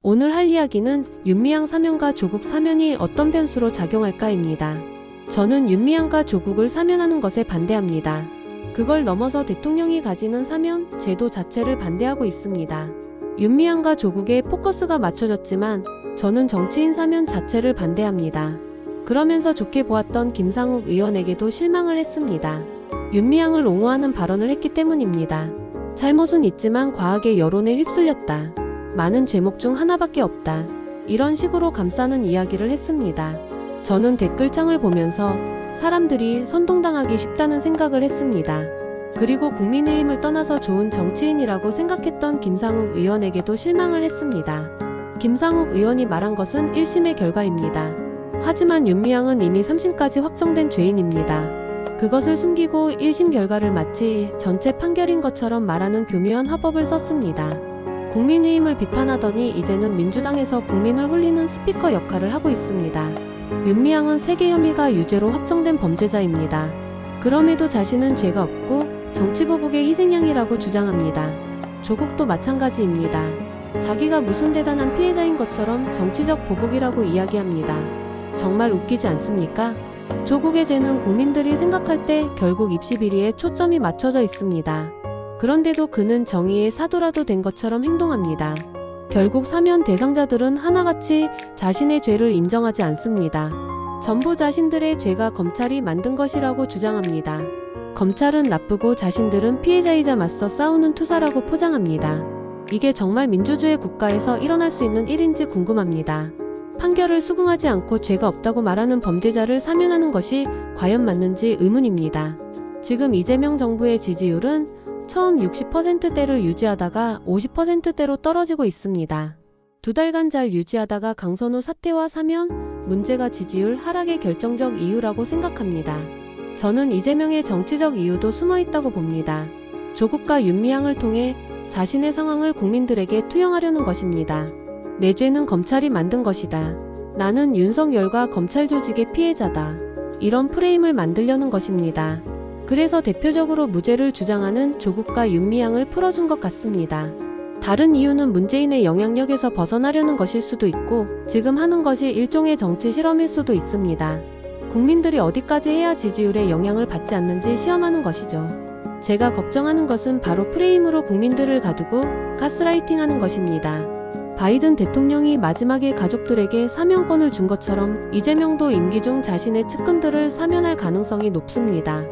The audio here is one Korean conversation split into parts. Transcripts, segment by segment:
오늘 할 이야기는 윤미향 사면과 조국 사면이 어떤 변수로 작용할까입니다. 저는 윤미향과 조국을 사면하는 것에 반대합니다. 그걸 넘어서 대통령이 가지는 사면 제도 자체를 반대하고 있습니다. 윤미향과 조국에 포커스가 맞춰졌지만 저는 정치인 사면 자체를 반대합니다. 그러면서 좋게 보았던 김상욱 의원에게도 실망을 했습니다. 윤미향을 옹호하는 발언을 했기 때문입니다. 잘못은 있지만 과하게 여론에 휩쓸렸다. 많은 죄목 중 하나밖에 없다. 이런 식으로 감싸는 이야기를 했습니다. 저는 댓글창을 보면서 사람들이 선동당하기 쉽다는 생각을 했습니다. 그리고 국민의힘을 떠나서 좋은 정치인이라고 생각했던 김상욱 의원에게도 실망을 했습니다. 김상욱 의원이 말한 것은 1심의 결과입니다. 하지만 윤미향은 이미 3심까지 확정된 죄인입니다. 그것을 숨기고 1심 결과를 마치 전체 판결인 것처럼 말하는 교묘한 화법을 썼습니다. 국민의힘을 비판하더니 이제는 민주당에서 국민을 홀리는 스피커 역할을 하고 있습니다. 윤미향은 세계 혐의가 유죄로 확정된 범죄자입니다. 그럼에도 자신은 죄가 없고 정치보복의 희생양이라고 주장합니다. 조국도 마찬가지입니다. 자기가 무슨 대단한 피해자인 것처럼 정치적 보복이라고 이야기합니다. 정말 웃기지 않습니까? 조국의 죄는 국민들이 생각할 때 결국 입시 비리에 초점이 맞춰져 있습니다. 그런데도 그는 정의의 사도라도 된 것처럼 행동합니다. 결국 사면 대상자들은 하나같이 자신의 죄를 인정하지 않습니다. 전부 자신들의 죄가 검찰이 만든 것이라고 주장합니다. 검찰은 나쁘고 자신들은 피해자이자 맞서 싸우는 투사라고 포장합니다. 이게 정말 민주주의 국가에서 일어날 수 있는 일인지 궁금합니다. 판결을 수긍하지 않고 죄가 없다고 말하는 범죄자를 사면하는 것이 과연 맞는지 의문입니다. 지금 이재명 정부의 지지율은 처음 60%대를 유지하다가 50%대로 떨어지고 있습니다. 2달간 잘 유지하다가 강선우 사태와 사면 문제가 지지율 하락의 결정적 이유라고 생각합니다. 저는 이재명의 정치적 이유도 숨어 있다고 봅니다. 조국과 윤미향을 통해 자신의 상황을 국민들에게 투영하려는 것입니다. 내 죄는 검찰이 만든 것이다. 나는 윤석열과 검찰 조직의 피해자다. 이런 프레임을 만들려는 것입니다. 그래서 대표적으로 무죄를 주장하는 조국과 윤미향을 풀어준 것 같습니다. 다른 이유는 문재인의 영향력에서 벗어나려는 것일 수도 있고 지금 하는 것이 일종의 정치 실험일 수도 있습니다. 국민들이 어디까지 해야 지지율에 영향을 받지 않는지 시험하는 것이죠. 제가 걱정하는 것은 바로 프레임으로 국민들을 가두고 가스라이팅하는 것입니다. 바이든 대통령이 마지막에 가족들에게 사면권을 준 것처럼 이재명도 임기 중 자신의 측근들을 사면할 가능성이 높습니다.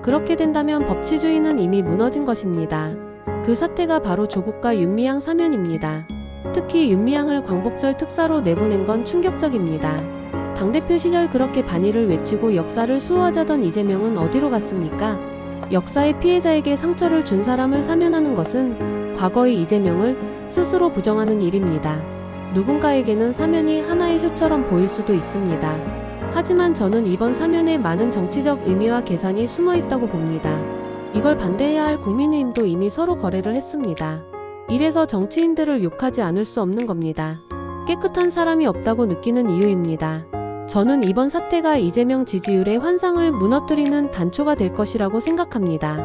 그렇게 된다면 법치주의는 이미 무너진 것입니다. 그 사태가 바로 조국과 윤미향 사면입니다. 특히 윤미향을 광복절 특사로 내보낸 건 충격적입니다. 당대표 시절 그렇게 반의를 외치고 역사를 수호하자던 이재명은 어디로 갔습니까? 역사의 피해자에게 상처를 준 사람을 사면하는 것은 과거의 이재명을 스스로 부정하는 일입니다. 누군가에게는 사면이 하나의 쇼처럼 보일 수도 있습니다. 하지만 저는 이번 사면에 많은 정치적 의미와 계산이 숨어 있다고 봅니다. 이걸 반대해야 할 국민의힘도 이미 서로 거래를 했습니다. 이래서 정치인들을 욕하지 않을 수 없는 겁니다. 깨끗한 사람이 없다고 느끼는 이유입니다. 저는 이번 사태가 이재명 지지율의 환상을 무너뜨리는 단초가 될 것이라고 생각합니다.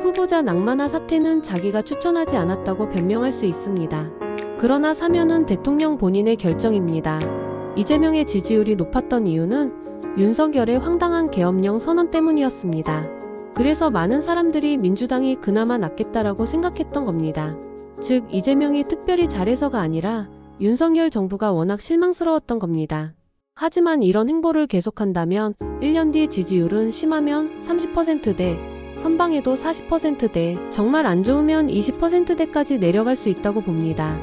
후보자 낙마나 사태는 자기가 추천하지 않았다고 변명할 수 있습니다. 그러나 사면은 대통령 본인의 결정입니다. 이재명의 지지율이 높았던 이유는 윤석열의 황당한 계엄령 선언 때문이었습니다. 그래서 많은 사람들이 민주당이 그나마 낫겠다라고 생각했던 겁니다. 즉 이재명이 특별히 잘해서가 아니라 윤석열 정부가 워낙 실망스러웠던 겁니다. 하지만 이런 행보를 계속한다면 1년 뒤 지지율은 심하면 30%대, 선방에도 40%대, 정말 안 좋으면 20%대까지 내려갈 수 있다고 봅니다.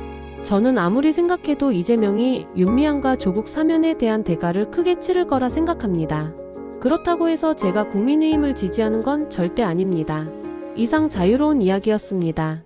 저는 아무리 생각해도 이재명이 윤미향과 조국 사면에 대한 대가를 크게 치를 거라 생각합니다. 그렇다고 해서 제가 국민의힘을 지지하는 건 절대 아닙니다. 이상 자유로운 이야기였습니다.